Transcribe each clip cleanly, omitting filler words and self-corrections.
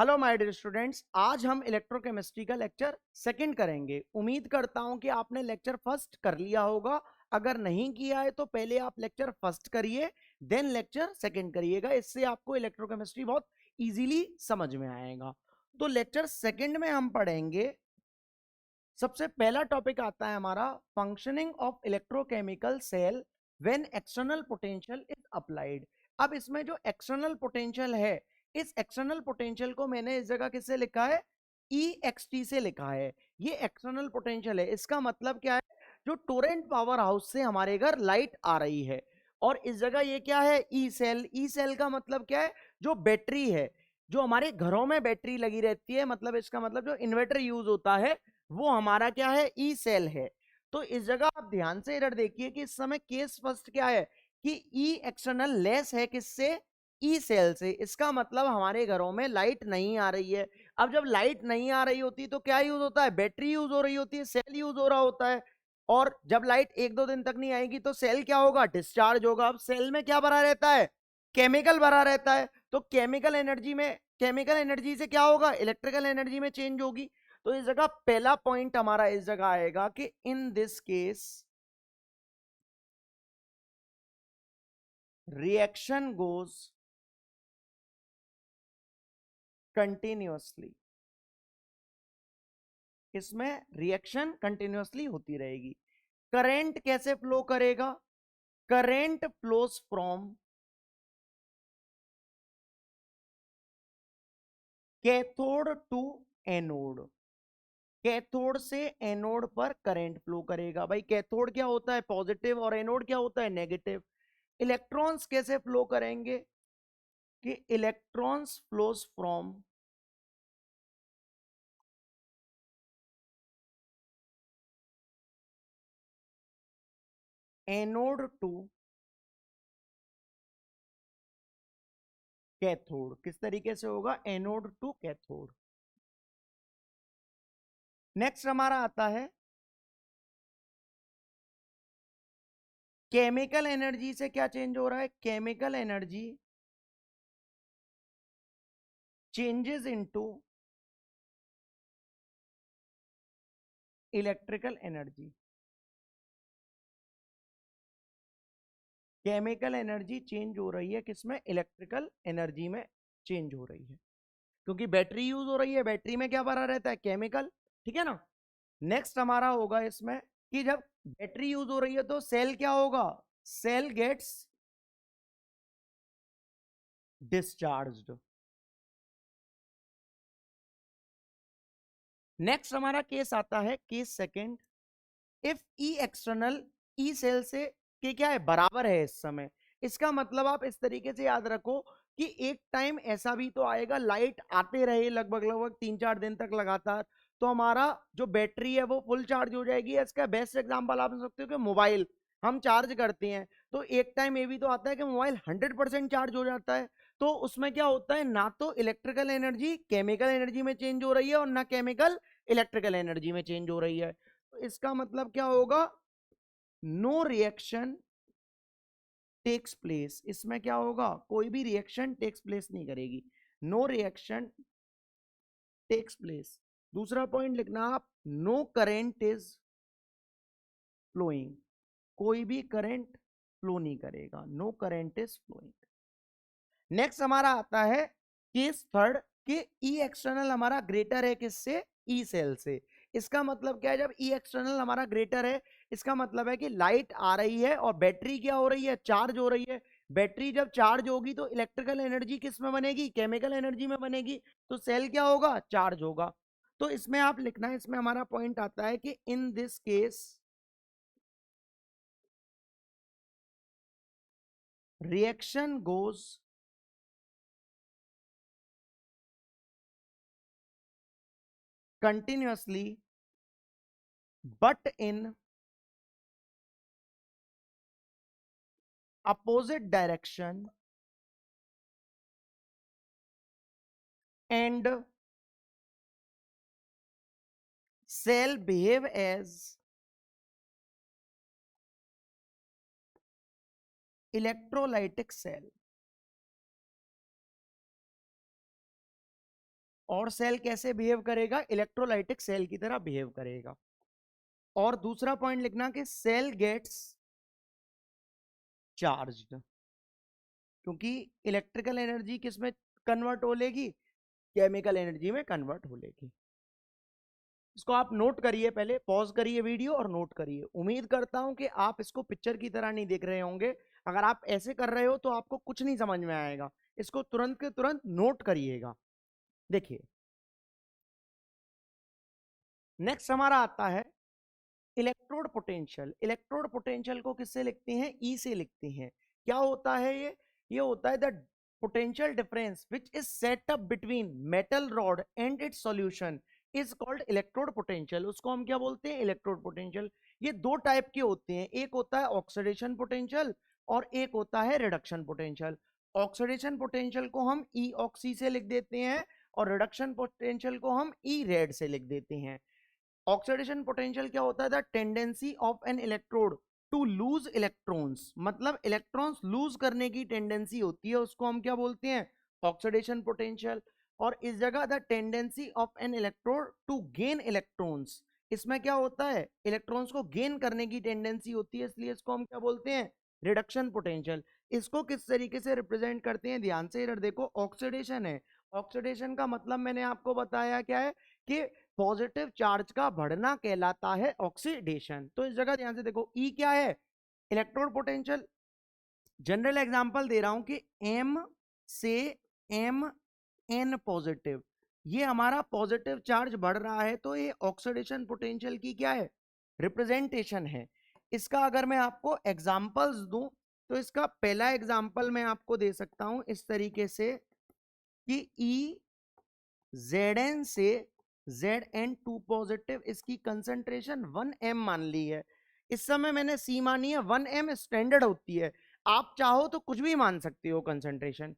Hello my dear students, आज हम electrochemistry का लेक्चर सेकंड करेंगे। उम्मीद करता हूं कि आपने लेक्चर फर्स्ट कर लिया होगा। अगर नहीं किया है तो पहले आप लेक्चर फर्स्ट करिए, देन लेक्चर सेकंड करिएगा। इससे आपको इलेक्ट्रोकेमिस्ट्री बहुत इजीली समझ में आएगा। तो लेक्चर सेकंड में हम पढ़ेंगे, सबसे पहला टॉपिक आता है हमारा functioning of electrochemical cell when external potential is applied. अब इसमें जो एक्सटर्नल पोटेंशियल है, इस एक्सटर्नल पोटेंशियल को मैंने इस जगह किससे लिखा है? ई एक्स टी से लिखा है। ये एक्सटर्नल पोटेंशियल है। इसका मतलब क्या है? जो टोरेंट पावर हाउस से हमारे घर लाइट आ रही है। और इस जगह ये क्या है? E cell. ई सेल का मतलब क्या है? जो बैटरी है, जो हमारे घरों में बैटरी लगी रहती है, मतलब इसका मतलब जो इन्वर्टर यूज होता है, वो हमारा क्या है? ई सेल है। तो इस जगह आप ध्यान से इधर देखिए कि इस समय केस फर्स्ट क्या है कि ई एक्सटर्नल लेस है किससे? ई सेल से। इसका मतलब हमारे घरों में लाइट नहीं आ रही है। अब जब लाइट नहीं आ रही होती तो क्या यूज होता है? बैटरी यूज हो रही होती है, सेल यूज हो रहा होता है। और जब लाइट एक दो दिन तक नहीं आएगी तो सेल क्या होगा? डिस्चार्ज होगा। अब सेल में क्या भरा रहता है? केमिकल भरा रहता है। तो केमिकल एनर्जी से क्या होगा? इलेक्ट्रिकल एनर्जी में चेंज होगी। तो इस जगह पहला पॉइंट हमारा इस जगह आएगा कि in this case reaction goes continuously. इसमें रिएक्शन कंटिन्यूअसली होती रहेगी। करंट कैसे फ्लो करेगा? Current flows from cathode to anode. Cathode से एनोड पर करंट फ्लो करेगा। भाई कैथोड क्या होता है? पॉजिटिव। और एनोड क्या होता है? नेगेटिव। इलेक्ट्रॉन्स कैसे फ्लो करेंगे? कि electrons flows from anode to cathode. किस तरीके से होगा? Anode to cathode. नेक्स्ट हमारा आता है केमिकल एनर्जी से क्या चेंज हो रहा है? Chemical energy changes into electrical energy. Chemical energy change हो रही है किसमें? इलेक्ट्रिकल एनर्जी में चेंज हो रही है, क्योंकि बैटरी यूज हो रही है। बैटरी में क्या भरा रहता है? केमिकल। ठीक है ना। नेक्स्ट हमारा होगा इसमें कि जब बैटरी यूज हो रही है तो सेल क्या होगा? Cell gets discharged. नेक्स्ट हमारा केस आता है, case second. If E external E cell से के क्या है? बराबर है इस समय। इसका मतलब आप इस तरीके से याद रखो कि एक टाइम ऐसा भी तो आएगा, लाइट आते रहे लगभग लगभग 3-4 दिन तक लगातार, तो हमारा जो बैटरी है वो फुल चार्ज हो जाएगी। इसका बेस्ट एग्जांपल आप सकते हो कि मोबाइल हम चार्ज करते हैं तो एक टाइम ये भी तो आता है कि मोबाइल 100% चार्ज हो जाता है। तो उसमें क्या होता है? ना तो इलेक्ट्रिकल एनर्जी केमिकल एनर्जी में चेंज हो रही है और ना केमिकल इलेक्ट्रिकल एनर्जी में चेंज हो रही है। तो इसका मतलब क्या होगा? No reaction takes place. इसमें क्या होगा? कोई भी रिएक्शन टेक्स प्लेस नहीं करेगी। No reaction takes place. दूसरा पॉइंट लिखना आप, नो करेंट इज फ्लोइंग। कोई भी करंट फ्लो नहीं करेगा। No current is flowing. Next हमारा आता है केस थर्ड कि ई एक्सटर्नल हमारा ग्रेटर है किससे? ई सेल से। इसका मतलब क्या है? जब ई एक्सटर्नल हमारा ग्रेटर है, इसका मतलब है कि लाइट आ रही है और बैटरी क्या हो रही है? चार्ज हो रही है। बैटरी जब चार्ज होगी तो इलेक्ट्रिकल एनर्जी किस में बनेगी? केमिकल एनर्जी में बनेगी। तो सेल क्या होगा? चार्ज होगा। तो इसमें आप लिखना है, इसमें हमारा पॉइंट आता है कि in this case reaction goes continuously but in opposite direction and cell behave as electrolytic cell. और सेल कैसे बिहेव करेगा, इलेक्ट्रोलाइटिक सेल की तरह बिहेव करेगा। और दूसरा पॉइंट लिखना कि सेल गेट्स चार्ज्ड, क्योंकि इलेक्ट्रिकल एनर्जी किस में कन्वर्ट हो लेगी, केमिकल एनर्जी में कन्वर्ट हो लेगी। इसको आप नोट करिए, पहले पॉज करिए वीडियो और नोट करिए। उम्मीद करता हूं कि आप इसको पिक्चर की तरह नहीं देख रहे होंगे। अगर आप ऐसे कर रहे हो तो आपको कुछ नहीं समझ में आएगा। इसको तुरंत के तुरंत नोट करिएगा। देखिए नेक्स्ट हमारा आता है इलेक्ट्रोड पोटेंशियल। इलेक्ट्रोड पोटेंशियल को किससे लिखते हैं, ई से लिखते हैं। क्या होता है ये होता है the potential difference which is set up between metal rod and it's solution is called electrode potential. उसको हम क्या बोलते हैं, इलेक्ट्रोड पोटेंशियल। ये दो टाइप के होते हैं, एक होता है ऑक्सीडेशन पोटेंशियल और एक होता है रिडक्शन पोटेंशियल। ऑक्सीडेशन पोटेंशियल को हम ई ऑक्सी से लिख देते हैं और रिडक्शन पोटेंशियल को हम ई रेड से लिख देते हैं। ऑक्सीडेशन पोटेंशियल क्या होता है, the tendency of an electrode to lose electrons, मतलब इलेक्ट्रॉन्स लूज करने की टेंडेंसी होती है, उसको हम क्या बोलते हैं, ऑक्सीडेशन पोटेंशियल। और इस जगह the tendency of an electrode to gain electrons, इसमें क्या होता है, इलेक्ट्रॉन्स को गेन करने की टेंडेंसी होती है, इसलिए इसको हम क्या बोलते हैं, रिडक्शन पोटेंशियल। इसको किस तरीके से रिप्रेजेंट करते हैं, ध्यान से इधर देखो, ऑक्सीडेशन है। ऑक्सीडेशन का मतलब मैंने आपको बताया क्या है कि पॉजिटिव चार्ज का बढ़ना कहलाता है ऑक्सीडेशन। तो इस जगह ध्यान से देखो, ई क्या है, इलेक्ट्रोड पोटेंशियल। जनरल एग्जांपल दे रहा हूं कि M से Mn पॉजिटिव, ये हमारा पॉजिटिव चार्ज बढ़ रहा है, तो ये ऑक्सीडेशन पोटेंशियल की क्या है, रिप्रेजेंटेशन है। इसका अगर मैं आपको एग्जांपल्स दूं तो इसका पहला एग्जांपल मैं आपको दे सकता हूं इस तरीके से कि Zn से Zn2 पॉजिटिव, इसकी कंसंट्रेशन 1m मान ली है। इस समय मैंने C मानी है, 1m स्टैंडर्ड होती है, आप चाहो तो कुछ भी मान सकते हो कंसंट्रेशन।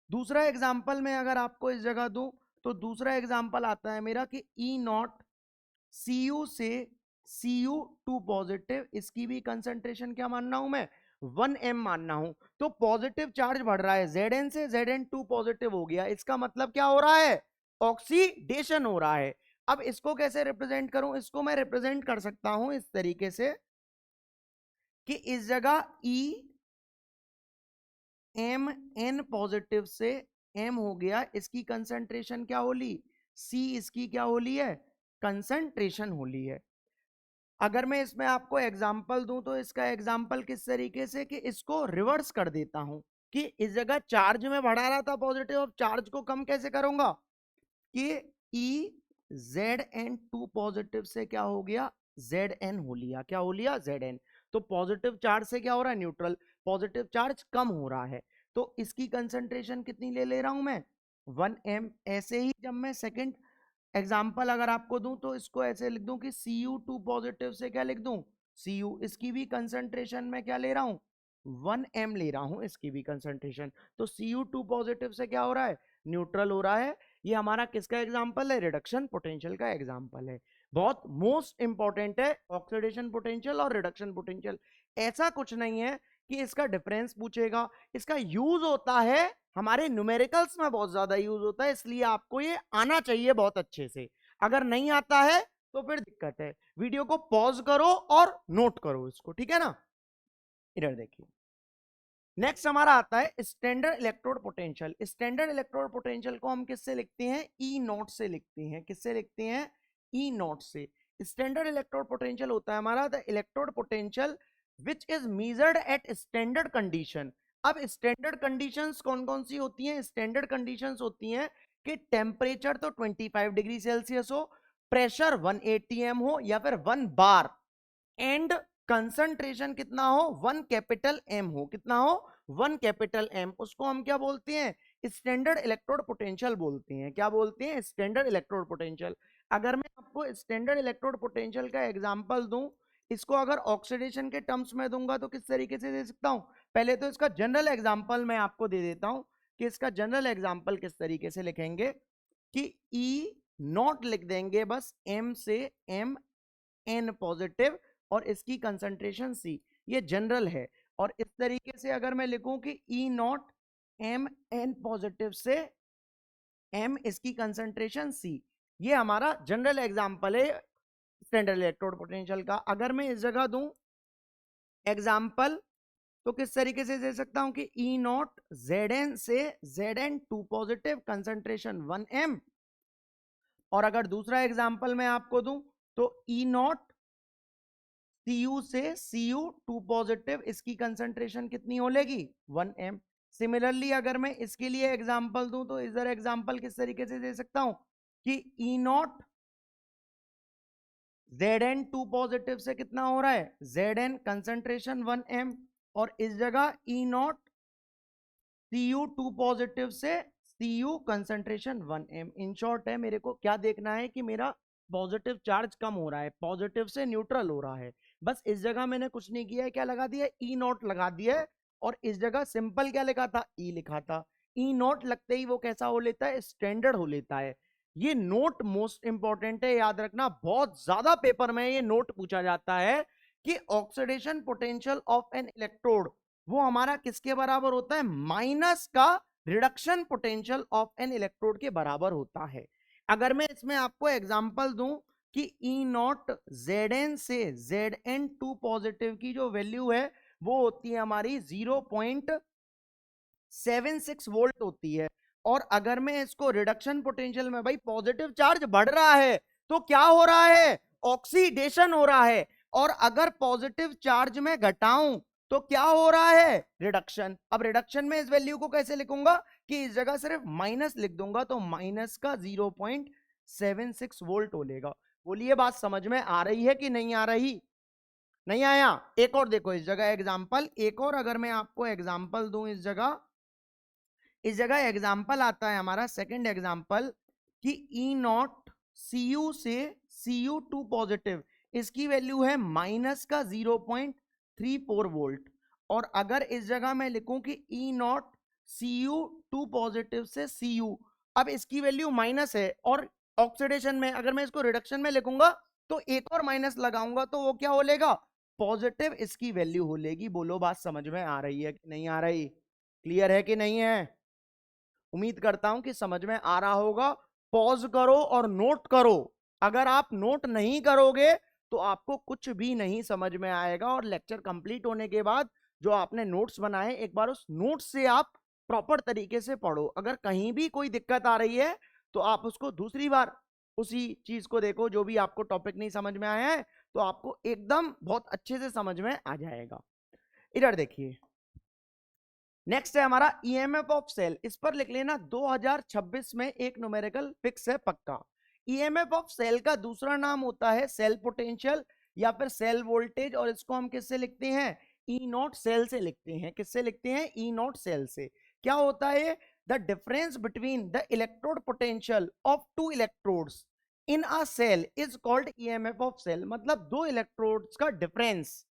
दूसरा एग्जांपल मैं अगर आपको इस जगह दूं तो दूसरा एग्जांपल आता है मेरा कि E0 Cu से Cu2 पॉजिटिव, इसकी भी कंसंट्रेशन क्या मानना हूं मैं, 1m मानना हूं। तो पॉजिटिव चार्ज बढ़ रहा है, Zn से Zn2 पॉजिटिव हो गया, इसका मतलब क्या हो रहा है, ऑक्सीडेशन हो रहा है। अब इसको कैसे रिप्रेजेंट करूं, इसको मैं रिप्रेजेंट कर सकता हूं इस तरीके से कि इस जगह Mn पॉजिटिव से M हो गया, इसकी कंसंट्रेशन क्या होली, C इसकी क्या होली है, कंसंट्रेशन होली है। अगर मैं इसमें आपको एग्जाम्पल दूं तो इसका एग्जाम्पल किस तरीके से कि इसको रिवर्स कर देता हूं कि इस जगह चार्ज में बढ़ा रहा था पॉजिटिव, अब चार्ज को कम कैसे करूंगा कि Zn2 पॉजिटिव से क्या हो गया, Zn हो लिया, क्या हो लिया, Zn। तो पॉजिटिव चार्ज से क्या हो रहा है, न्यूट्रल, पॉजिटिव चार्ज कम हो रहा है, तो इसकी कंसंट्रेशन कितनी ले रहा हूं मैं, 1m। ऐसे ही जब मैं सेकंड एग्जाम्पल अगर आपको दूं तो इसको ऐसे लिख दूं कि Cu2 पॉजिटिव से क्या लिख दूं, Cu, इसकी भी कंसंट्रेशन में क्या ले रहा हूं, 1m ले रहा हूं, इसकी भी कंसंट्रेशन। तो Cu2 पॉजिटिव से क्या हो रहा है, न्यूट्रल हो रहा है। ये हमारा किसका एग्जाम्पल है, रिडक्शन पोटेंशियल का एग्जाम्पल है। बहुत मोस्ट इंपॉर्टेंट है ऑक्सीडेशन पोटेंशियल और रिडक्शन पोटेंशियल। ऐसा कुछ नहीं है कि इसका डिफरेंस पूछेगा, इसका यूज होता है हमारे न्यूमेरिकल्स में, बहुत ज्यादा यूज होता है, इसलिए आपको ये आना चाहिए बहुत अच्छे से। अगर नहीं आता है तो फिर दिक्कत है। वीडियो को पॉज करो और नोट करो इसको, ठीक है ना। इधर देखिए नेक्स्ट हमारा आता है standard electrode potential. Standard electrode potential को हम किससे लिखते हैं, ई नॉट से लिखते हैं। किससे लिखते हैं, ई नॉट से। स्टैंडर्ड इलेक्ट्रोड पोटेंशियल होता है हमारा the electrode potential which is measured eight standard condition. अब स्टैंडर्ड कंडीशंस कौन कौन सी होती हैं, स्टैंडर्ड कंडीशंस होती हैं कि टेम्परेचर तो 25 डिग्री सेल्सियस हो, प्रेशर 180 एम हो या फिर 1 बार, एंड कंसंट्रेशन कितना हो, 1 कैपिटल एम हो, कितना हो, 1 कैपिटल एम। उसको हम क्या बोलते हैं, स्टैंडर्ड इलेक्ट्रोड पोटेंशियल बोलते हैं। क्या बोलते हैं, स्टैंडर्ड इलेक्ट्रोड पोटेंशियल। अगर मैं आपको स्टैंडर्ड इलेक्ट्रोड पोटेंशियल का एग्जांपल दूं, इसको अगर ऑक्सीडेशन के टर्म्स में दूंगा तो किस तरीके से दे सकता हूं, पहले तो इसका जनरल एग्जांपल मैं आपको दे देता हूं कि इसका जनरल एग्जांपल किस तरीके से लिखेंगे कि ई नॉट लिख देंगे बस, एम से एम एन पॉजिटिव और इसकी कंसंट्रेशन सी, ये जनरल है। और इस तरीके से अगर मैं लिखूं कि E not M N positive से M, इसकी कंसंट्रेशन C। ये हमारा जनरल एग्जांपल है स्टैंडर्ड इलेक्ट्रोड पोटेंशियल का। अगर मैं इस जगह दूं एग्जांपल तो किस तरीके से दे सकता हूं कि E नॉट Zn से Zn2 पॉजिटिव कंसंट्रेशन 1m, और अगर दूसरा एग्जांपल मैं आपको दूं तो E नॉट Cu से Cu2 पॉजिटिव, इसकी कंसंट्रेशन कितनी हो लेगी 1m। सिमिलरली अगर मैं इसके लिए एग्जांपल दूं तो इधर एग्जांपल किस तरीके से दे सकता हूं कि E नॉट Zn2 पॉजिटिव से कितना हो रहा है Zn कंसंट्रेशन 1m, और इस जगह E नॉट Cu2 पॉजिटिव से Cu concentration 1m। In short है मेरे को क्या देखना है कि मेरा पॉजिटिव चार्ज कम हो रहा है, पॉजिटिव से न्यूट्रल हो रहा है। बस इस जगह मैंने कुछ नहीं किया है, क्या लगा दिया E नॉट लगा दिया है, और इस जगह सिंपल क्या लिखा था E लिखा था। E नॉट लगते ही वो कैसा हो लेता है स्टैंडर्ड हो लेता है। ये नोट मोस्ट इंपॉर्टेंट है, याद रखना, बहुत ज्यादा पेपर में ये नोट पूछा जाता है कि oxidation potential of an electrode वो हमारा किसके बराबर होता है, माइनस का reduction potential of an electrode के बराबर होता है। अगर मैं इसमें आपको एग्जांपल दूं कि E नॉट Zn से Zn2 पॉजिटिव की जो वैल्यू है वो होती है हमारी 0.76 वोल्ट होती है, और अगर मैं इसको रिडक्शन पोटेंशियल में, भाई पॉजिटिव चार्ज बढ़ रहा है तो क्या हो रहा है ऑक्सीडेशन हो रहा है, और अगर पॉजिटिव चार्ज में घटाऊं तो क्या हो रहा है रिडक्शन। अब रिडक्शन में इस वैल्यू को कैसे लिखूंगा कि इस जगह सिर्फ माइनस लिख दूंगा तो माइनस का 0.76 वोल्ट हो लेगा। बोलिए बात समझ में आ रही है कि नहीं आ रही, नहीं आया। एक और देखो इस जगह एग्जांपल, एक और अगर मैं आपको एग्जांपल दूं इस जगह एग्जांपल आता है हमारा सेकंड एग्जांपल कि E नॉट Cu से Cu2 पॉजिटिव, इसकी वैल्यू है माइनस का 0.34 वोल्ट, और अगर इस जगह मैं लिखूं कि E नॉट Cu2 पॉजिटिव से Cu, अब इसकी वैल्यू माइनस है, और ऑक्सीडेशन में अगर मैं इसको रिडक्शन में लिखूंगा तो एक और माइनस लगाऊंगा तो वो क्या हो लेगा पॉजिटिव, इसकी वैल्यू हो लेगी। बोलो बात समझ में आ रही है कि नहीं आ रही, क्लियर है कि नहीं है। उम्मीद करता हूं कि समझ में आ रहा होगा। पॉज करो और नोट करो, अगर आप नोट नहीं करोगे तो आपको कुछ भी नहीं समझ में आएगा, और लेक्चर कंप्लीट होने के बाद जो आपने नोट्स बनाए एक बार उस नोट्स से आप प्रॉपर तरीके से पढ़ो। अगर कहीं भी कोई दिक्कत आ रही है तो आप उसको दूसरी बार उसी चीज को देखो, जो भी आपको टॉपिक नहीं समझ में आया है तो आपको एकदम बहुत अच्छे से समझ में आ जाएगा। इधर देखिए नेक्स्ट है हमारा ईएमएफ ऑफ सेल, इस पर लिख लेना 2026 में एक न्यूमेरिकल फिक्स है पक्का। ईएमएफ ऑफ सेल का दूसरा नाम होता है सेल पोटेंशियल या फिर सेल वोल्टेज, और इसको हम किससे लिखते हैं ई नॉट सेल से लिखते हैं। किससे लिखते हैं ई नॉट सेल से। क्या होता है the difference between the electrode potential of two electrodes in a cell is called EMF of cell, मतलब दो इलेक्ट्रोड्स का डिफरेंस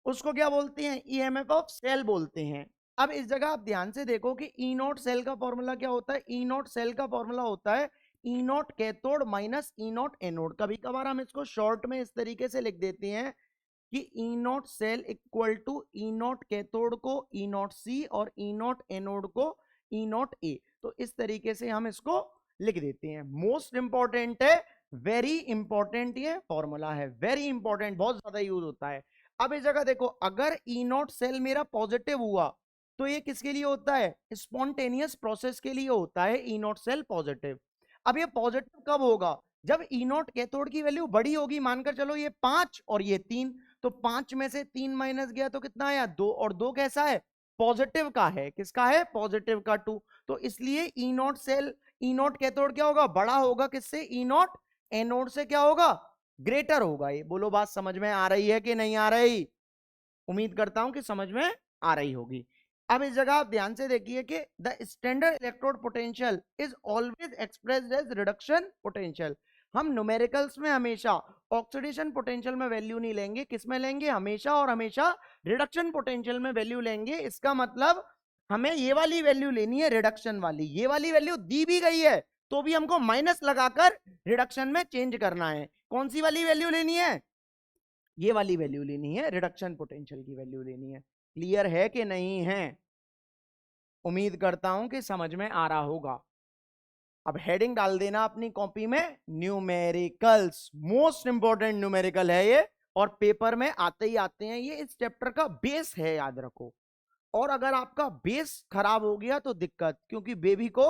उसको क्या बोलते हैं ईएमएफ ऑफ सेल बोलते हैं। अब इस जगह आप ध्यान से देखो कि ई नॉट सेल का फॉर्मूला क्या होता है, ई नॉट सेल का फॉर्मूला होता है E naught cathode minus E naught anode. कभी कभार हम इसको शॉर्ट में इस तरीके से लिख देते हैं कि E naught cell equal to E naught cathode को ई नॉट सी और ई नॉट एनोड को ई नॉट ए, तो इस तरीके से हम इसको लिख देते हैं। मोस्ट इंपॉर्टेंट है, वेरी इंपॉर्टेंट ये फॉर्मूला है, वेरी इंपॉर्टेंट, बहुत ज्यादा यूज होता है। अब इस जगह देखो अगर ई नॉट सेल मेरा पॉजिटिव हुआ तो ये किसके लिए होता है स्पॉन्टेनियस प्रोसेस के लिए होता है ई नॉट सेल पॉजिटिव। अब ये पॉजिटिव कब होगा जब ई नॉट कैथोड की वैल्यू बड़ी होगी, मानकर चलो ये 5 और ये 3, तो 5 में से 3 माइनस गया तो कितना आया 2, और 2 कैसा है पॉजिटिव का है, किसका है पॉजिटिव का 2, तो इसलिए E naught cell E naught cathode क्या होगा बड़ा होगा किससे ई नॉट एनोड से, क्या होगा ग्रेटर होगा। ये बोलो बात समझ में आ रही है कि नहीं आ रही, उम्मीद करता हूं कि समझ में आ रही होगी। अब इस जगह आप ध्यान से देखिए कि the standard electrode potential is always expressed as reduction potential. हम न्यूमेरिकल्स में हमेशा ऑक्सीडेशन पोटेंशियल में वैल्यू नहीं लेंगे, किस में लेंगे हमेशा और हमेशा रिडक्शन पोटेंशियल में वैल्यू लेंगे। इसका मतलब हमें ये वाली वैल्यू लेनी है रिडक्शन वाली, ये वाली वैल्यू दी भी गई है तो भी हमको माइनस लगाकर रिडक्शन में चेंज करना है। कौन सी वाली वैल्यू लेनी है ये वाली वैल्यू लेनी है, रिडक्शन पोटेंशियल की वैल्यू लेनी है। क्लियर है कि नहीं है, उम्मीद करता हूं कि समझ में आ रहा होगा। अब हेडिंग डाल देना अपनी कॉपी में, न्यूमेरिकल्स, मोस्ट इंपॉर्टेंट न्यूमेरिकल है ये, और पेपर में आते ही आते हैं, ये इस चैप्टर का बेस है, याद रखो। और अगर आपका बेस खराब हो गया तो दिक्कत, क्योंकि बेबी को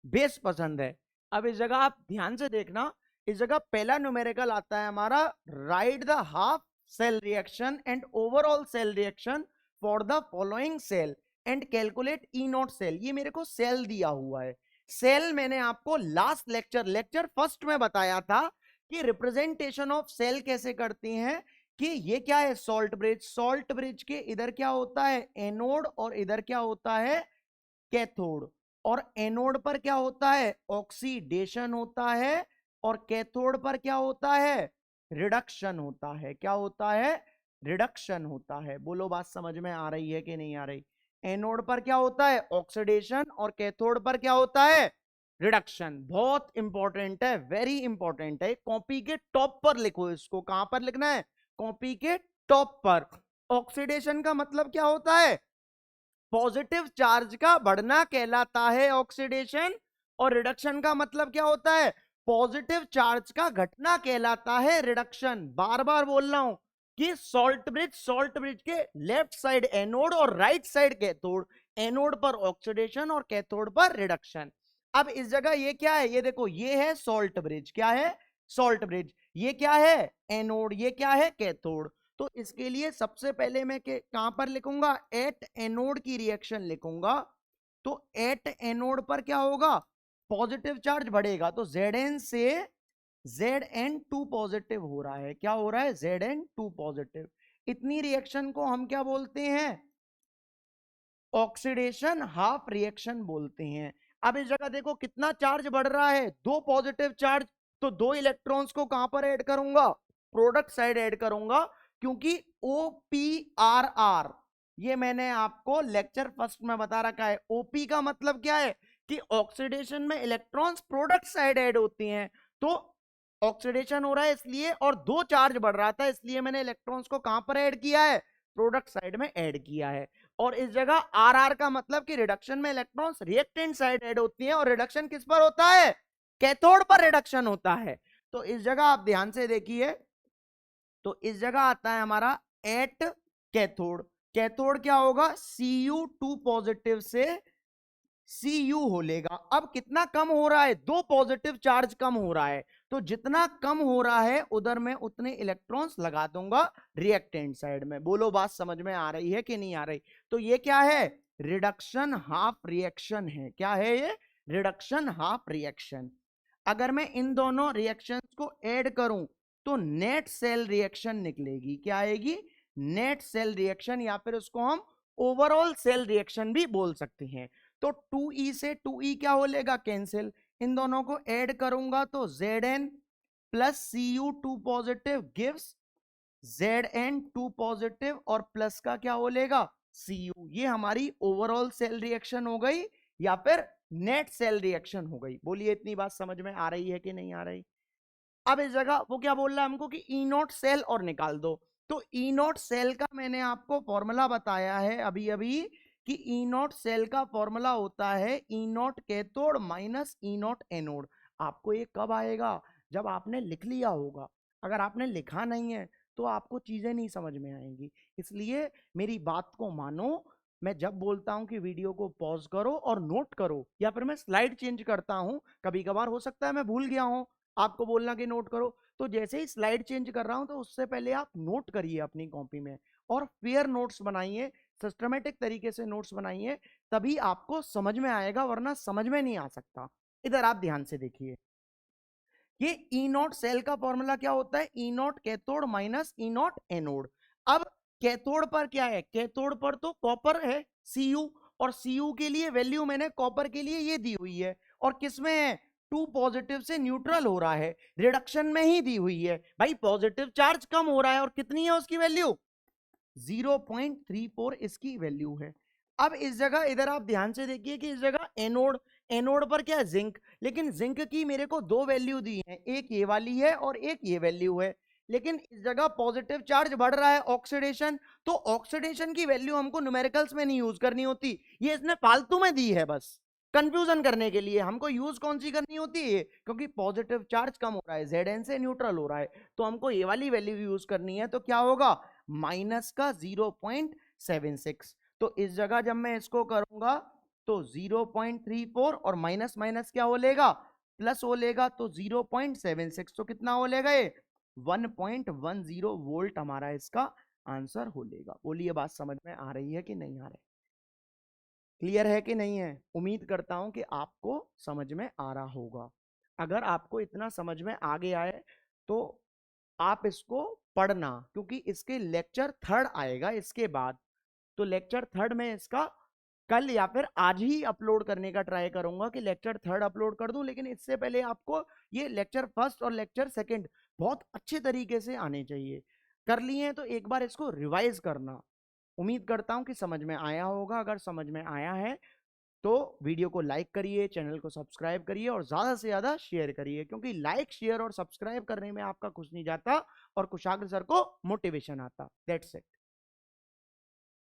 बेस पसंद है। अब इस जगह आप ध्यान से देखना, इस जगह पहला न्यूमेरिकल आता है हमारा, write the half cell reaction and overall cell reaction for the following cell and calculate E naught cell. ये मेरे को सेल दिया हुआ है। सेल मैंने आपको लास्ट लेक्चर फर्स्ट में बताया था कि रिप्रेजेंटेशन ऑफ सेल कैसे करती हैं, कि ये क्या है, सॉल्ट ब्रिज के इधर क्या होता है, एनोड, और इधर क्या होता है, कैथोड। और एनोड पर क्या होता है, ऑक्सीडेशन होता है, और कैथोड पर क्या होता है, रिडक्शन होता है। क्या होता है, रिडक्शन होता है। बोलो बात समझ में आ रही है कि नहीं आ रही। एनोड पर क्या होता है, ऑक्सीडेशन, और कैथोड पर क्या होता है, रिडक्शन। बहुत इंपॉर्टेंट है, वेरी इंपॉर्टेंट है। कॉपी के टॉप पर लिखो इसको। कहां पर लिखना है, कॉपी के टॉप पर। ऑक्सीडेशन का मतलब क्या होता है, पॉजिटिव चार्ज का बढ़ना कहलाता है ऑक्सीडेशन, और रिडक्शन का मतलब क्या होता है, पॉजिटिव चार्ज का घटना कहलाता है रिडक्शन। बार बार बोल रहा हूं कि सॉल्ट ब्रिज के लेफ्ट साइड एनोड और राइट साइड कैथोड, एनोड पर ऑक्सीडेशन और कैथोड पर रिडक्शन। अब इस जगह ये क्या है, ये देखो, ये है सॉल्ट ब्रिज। क्या है, सॉल्ट ब्रिज। ये क्या है, एनोड। ये क्या है, कैथोड। तो इसके लिए सबसे पहले मैं कहां पर लिखूंगा, एट एनोड की रिएक्शन लिखूंगा। तो एट एनोड पर क्या होगा, पॉजिटिव चार्ज बढ़ेगा, तो Zn से Zn2 पॉजिटिव हो रहा है। क्या हो रहा है, Zn2 पॉजिटिव। इतनी रिएक्शन को हम क्या बोलते हैं, ऑक्सीडेशन हाफ रिएक्शन बोलते हैं। अब इस जगह देखो कितना चार्ज बढ़ रहा है, दो पॉजिटिव चार्ज, तो दो इलेक्ट्रॉन्स को कहां पर ऐड करूंगा, प्रोडक्ट साइड ऐड करूंगा, क्योंकि OPRR, ये मैंने आपको लेक्चर फर्स्ट में बता रखा है। ओपी का मतलब क्या है, कि ऑक्सीडेशन में इलेक्ट्रॉन्स प्रोडक्ट साइड ऐड होती हैं। तो ऑक्सीडेशन हो रहा है इसलिए, और दो चार्ज बढ़ रहा था इसलिए मैंने इलेक्ट्रॉन्स को कहां पर ऐड किया है, प्रोडक्ट साइड में ऐड किया है। और इस जगह आर आर का मतलब कि रिडक्शन में इलेक्ट्रॉन्स रिएक्टेंट साइड ऐड होती हैं, और रिडक्शन किस पर होता है, कैथोड पर रिडक्शन होता है। तो इस जगह आप ध्यान से देखिए, तो इस जगह आता है हमारा एट कैथोड। कैथोड क्या होगा, Cu2 पॉजिटिव से Cu हो लेगा। अब कितना कम हो रहा है, दो पॉजिटिव चार्ज कम हो रहा है, तो जितना कम हो रहा है उधर मैं उतने इलेक्ट्रॉन्स लगा दूंगा रिएक्टेंट साइड में। बोलो बात समझ में आ रही है कि नहीं आ रही। तो ये क्या है, रिडक्शन हाफ रिएक्शन है। क्या है ये, रिडक्शन हाफ रिएक्शन। अगर मैं इन दोनों रिएक्शंस को ऐड करूं तो नेट सेल रिएक्शन निकलेगी। क्या आएगी, नेट सेल रिएक्शन, या फिर उसको हम ओवरऑल सेल रिएक्शन भी बोल सकते हैं। तो 2E से 2E क्या हो लेगा, कैंसिल। इन दोनों को ऐड करूंगा तो Zn plus Cu2 positive gives Zn2 positive, और प्लस का क्या हो लेगा, Cu। ये हमारी ओवरऑल सेल रिएक्शन हो गई, या फिर नेट सेल रिएक्शन हो गई। बोलिए इतनी बात समझ में आ रही है कि नहीं आ रही। अब इस जगह वो क्या बोल रहा है हमको, कि ई नॉट सेल और निकाल दो। तो ई नॉट सेल का मैंने आपको फॉर्मूला बताया है अभी अभी, कि ई नॉट सेल का फॉर्मूला होता है E naught cathode minus E naught anode. आपको ये कब आएगा, जब आपने लिख लिया होगा। अगर आपने लिखा नहीं है तो आपको चीजें नहीं समझ में आएंगी। इसलिए मेरी बात को मानो। मैं जब बोलता हूं कि वीडियो को पॉज करो और नोट करो, या फिर मैं स्लाइड चेंज करता हूं, कभी कभार हो सकता है मैं भूल गया हूं आपको बोलना कि नोट करो, तो जैसे ही स्लाइड चेंज कर रहा हूं तो उससे पहले आप नोट करिए अपनी कॉपी में, और फेयर नोट्स बनाइए, सिस्टमेटिक तरीके से नोट्स बनाइए, तभी आपको समझ में आएगा, वरना समझ में नहीं आ सकता। इधर आप ध्यान से देखिए, ये ई नॉट सेल का फॉर्मूला क्या होता है, E naught cathode minus E naught anode. अब कैथोड पर क्या है, कैथोड पर तो कॉपर है Cu, और Cu के लिए वैल्यू मैंने कॉपर के लिए ये दी हुई है, और किसमें है, 2 पॉजिटिव से न्यूट्रल हो रहा है, रिडक्शन में ही दी हुई है। भाई पॉजिटिव चार्ज कम हो रहा है, और कितनी है उसकी वैल्यू, 0.34 इसकी वैल्यू है। अब इस जगह इधर आप ध्यान से देखिए कि इस जगह एनोड, एनोड पर क्या है, जिंक। लेकिन जिंक की मेरे को दो वैल्यू दी है, एक ये वाली है और एक ये वैल्यू है। लेकिन इस जगह पॉजिटिव चार्ज बढ़ रहा है, ऑक्सीडेशन, तो ऑक्सीडेशन की वैल्यू हमको न्यूमेरिकल्स में नहीं यूज करनी होती, ये इसने फालतू में दी है बस। कंफ्यूजन करने के लिए हमको यूज कौन सी करनी होती है, क्योंकि पॉजिटिव चार्ज कम हो रहा है, Zn से न्यूट्रल हो रहा है, तो हमको ये वाली वैल्यू यूज करनी है। तो क्या होगा, माइनस का 0.76। तो इस जगह जब मैं इसको करूंगा तो 0.34 और माइनस माइनस क्या हो लेगा, प्लस हो लेगा, तो 0.76, तो कितना हो लेगा ये 1.10 वोल्ट हमारा इसका आंसर हो लेगा। बोलिए बात समझ में आ रही है कि नहीं आ रही, क्लियर है कि नहीं है? उम्मीद करता हूं कि आपको समझ में आ रहा होगा। अगर आपको इतना समझ में आ गया है तो आप इसको पढ़ना, क्योंकि इसके लेक्चर थर्ड आएगा इसके बाद। तो लेक्चर थर्ड में इसका कल या फिर आज ही अपलोड करने का ट्राई करूंगा कि लेक्चर थर्ड अपलोड कर दूं, लेकिन इससे पहले आपको ये लेक्चर फर्स्ट और लेक्चर सेकंड बहुत अच्छे तरीके से आने चाहिए। कर लिए हैं तो एक बार इसको रिवाइज करना। उम्मीद करता हूं कि समझ में आया होगा। अगर समझ में आया है तो वीडियो को लाइक करिए, चैनल को सब्सक्राइब करिए और ज्यादा से ज्यादा शेयर करिए, क्योंकि लाइक शेयर और सब्सक्राइब करने में आपका कुछ नहीं जाता और कुशाग्र सर को मोटिवेशन आता। That's it.